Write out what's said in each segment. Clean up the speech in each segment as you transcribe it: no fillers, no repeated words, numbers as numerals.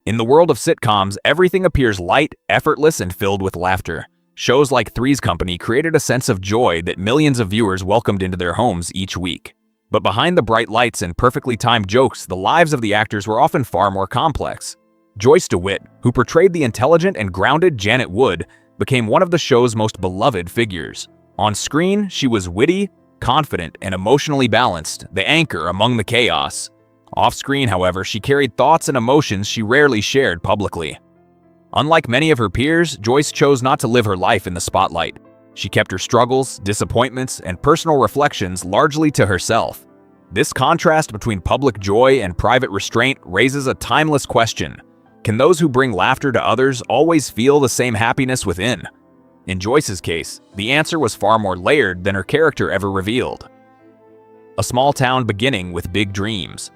In the world of sitcoms, everything appears light, effortless, and filled with laughter. Shows like Three's Company created a sense of joy that millions of viewers welcomed into their homes each week. But behind the bright lights and perfectly timed jokes, the lives of the actors were often far more complex. Joyce DeWitt, who portrayed the intelligent and grounded Janet Wood, became one of the show's most beloved figures. On screen, she was witty, confident, and emotionally balanced, the anchor among the chaos. Off-screen, however, she carried thoughts and emotions she rarely shared publicly. Unlike many of her peers, Joyce chose not to live her life in the spotlight. She kept her struggles, disappointments, and personal reflections largely to herself. This contrast between public joy and private restraint raises a timeless question. Can those who bring laughter to others always feel the same happiness within? In Joyce's case, the answer was far more layered than her character ever revealed. A small town beginning with big dreams.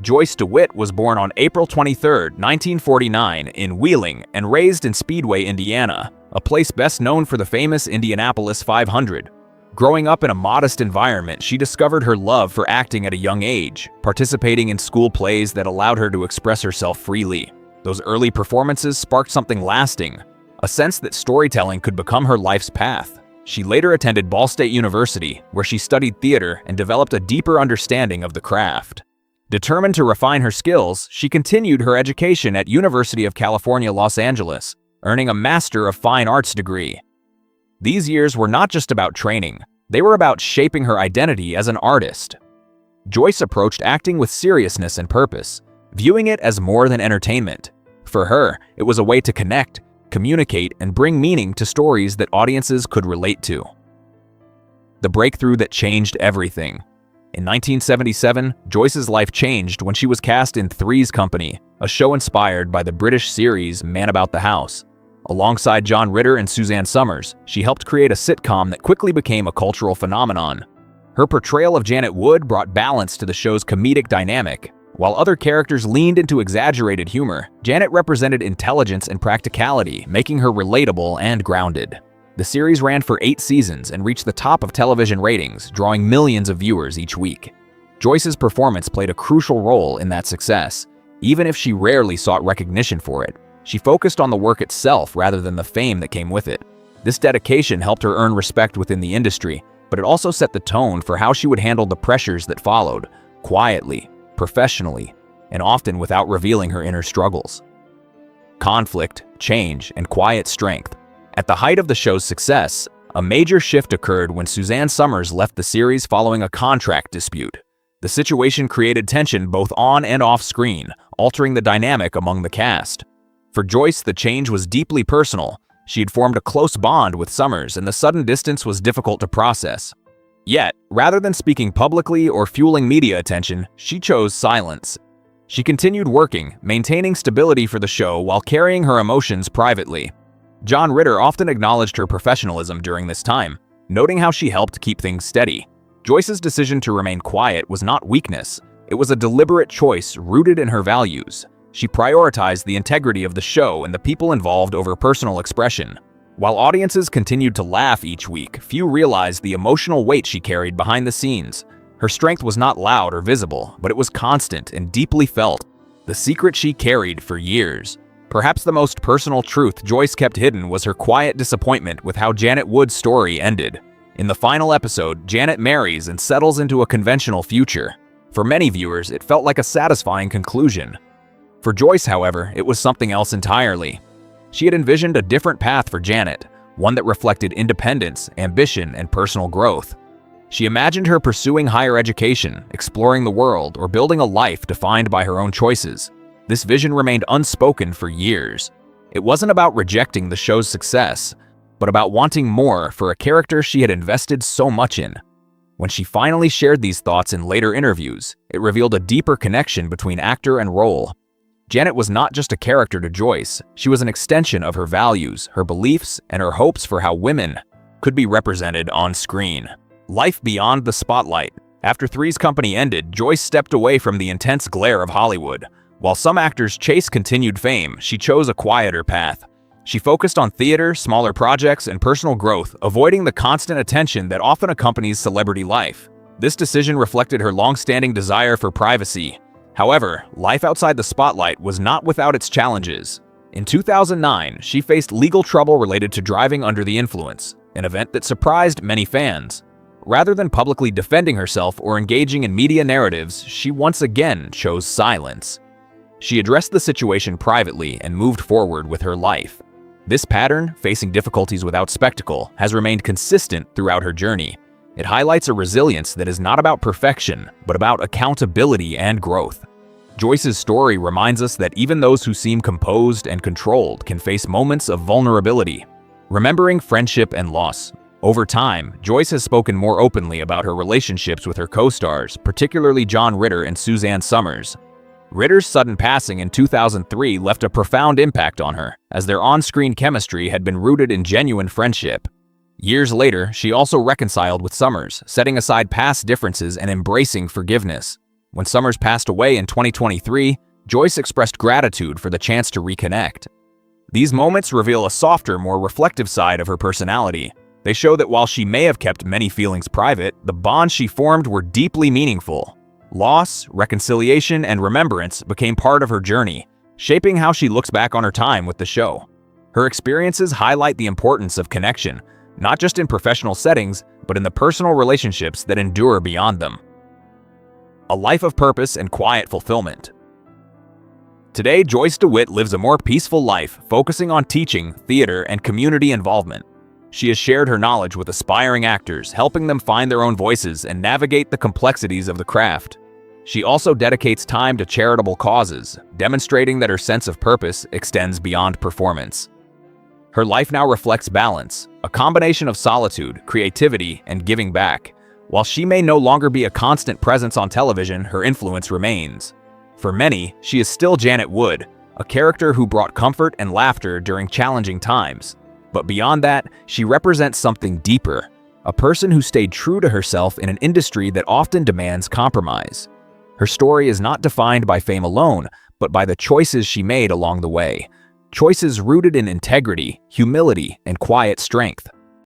Joyce DeWitt was born on April 23, 1949, in Wheeling and raised in Speedway, Indiana, a place best known for the famous Indianapolis 500. Growing up in a modest environment, she discovered her love for acting at a young age, participating in school plays that allowed her to express herself freely. Those early performances sparked something lasting, a sense that storytelling could become her life's path. She later attended Ball State University, where she studied theater and developed a deeper understanding of the craft. Determined to refine her skills, she continued her education at University of California, Los Angeles, earning a Master of Fine Arts degree. These years were not just about training, they were about shaping her identity as an artist. Joyce approached acting with seriousness and purpose, viewing it as more than entertainment. For her, it was a way to connect, communicate, and bring meaning to stories that audiences could relate to. The breakthrough that changed everything. In 1977, Joyce's life changed when she was cast in Three's Company, a show inspired by the British series Man About the House. Alongside John Ritter and Suzanne Summers, she helped create a sitcom that quickly became a cultural phenomenon. Her portrayal of Janet Wood brought balance to the show's comedic dynamic. While other characters leaned into exaggerated humor, Janet represented intelligence and practicality, making her relatable and grounded. The series ran for 8 seasons and reached the top of television ratings, drawing millions of viewers each week. Joyce's performance played a crucial role in that success. Even if she rarely sought recognition for it, she focused on the work itself rather than the fame that came with it. This dedication helped her earn respect within the industry, but it also set the tone for how she would handle the pressures that followed, quietly, professionally, and often without revealing her inner struggles. Conflict, change, and quiet strength. At the height of the show's success, a major shift occurred when Suzanne Summers left the series following a contract dispute. The situation created tension both on and off screen, altering the dynamic among the cast. For Joyce, the change was deeply personal. She had formed a close bond with Summers, and the sudden distance was difficult to process. Yet, rather than speaking publicly or fueling media attention, she chose silence. She continued working, maintaining stability for the show while carrying her emotions privately. John Ritter often acknowledged her professionalism during this time, noting how she helped keep things steady. Joyce's decision to remain quiet was not weakness. It was a deliberate choice rooted in her values. She prioritized the integrity of the show and the people involved over personal expression. While audiences continued to laugh each week, few realized the emotional weight she carried behind the scenes. Her strength was not loud or visible, but it was constant and deeply felt, the secret she carried for years. Perhaps the most personal truth Joyce kept hidden was her quiet disappointment with how Janet Wood's story ended. In the final episode, Janet marries and settles into a conventional future. For many viewers, it felt like a satisfying conclusion. For Joyce, however, it was something else entirely. She had envisioned a different path for Janet, one that reflected independence, ambition, and personal growth. She imagined her pursuing higher education, exploring the world, or building a life defined by her own choices. This vision remained unspoken for years. It wasn't about rejecting the show's success, but about wanting more for a character she had invested so much in. When she finally shared these thoughts in later interviews, it revealed a deeper connection between actor and role. Janet was not just a character to Joyce, she was an extension of her values, her beliefs, and her hopes for how women could be represented on screen. Life beyond the spotlight. After Three's Company ended, Joyce stepped away from the intense glare of Hollywood. While some actors chased continued fame, she chose a quieter path. She focused on theater, smaller projects, and personal growth, avoiding the constant attention that often accompanies celebrity life. This decision reflected her long-standing desire for privacy. However, life outside the spotlight was not without its challenges. In 2009, she faced legal trouble related to driving under the influence, an event that surprised many fans. Rather than publicly defending herself or engaging in media narratives, she once again chose silence. She addressed the situation privately and moved forward with her life. This pattern, facing difficulties without spectacle, has remained consistent throughout her journey. It highlights a resilience that is not about perfection, but about accountability and growth. Joyce's story reminds us that even those who seem composed and controlled can face moments of vulnerability. Remembering friendship and loss. Over time, Joyce has spoken more openly about her relationships with her co-stars, particularly John Ritter and Suzanne Summers. Ritter's sudden passing in 2003 left a profound impact on her, as their on-screen chemistry had been rooted in genuine friendship. Years later, she also reconciled with Summers, setting aside past differences and embracing forgiveness. When Summers passed away in 2023, Joyce expressed gratitude for the chance to reconnect. These moments reveal a softer, more reflective side of her personality. They show that while she may have kept many feelings private, the bonds she formed were deeply meaningful. Loss, reconciliation, and remembrance became part of her journey, shaping how she looks back on her time with the show. Her experiences highlight the importance of connection, not just in professional settings, but in the personal relationships that endure beyond them. A life of purpose and quiet fulfillment. Today, Joyce DeWitt lives a more peaceful life, focusing on teaching, theater, and community involvement. She has shared her knowledge with aspiring actors, helping them find their own voices and navigate the complexities of the craft. She also dedicates time to charitable causes, demonstrating that her sense of purpose extends beyond performance. Her life now reflects balance, a combination of solitude, creativity, and giving back. While she may no longer be a constant presence on television, her influence remains. For many, she is still Janet Wood, a character who brought comfort and laughter during challenging times. But beyond that, she represents something deeper, a person who stayed true to herself in an industry that often demands compromise. Her story is not defined by fame alone, but by the choices she made along the way. Choices rooted in integrity, humility, and quiet strength.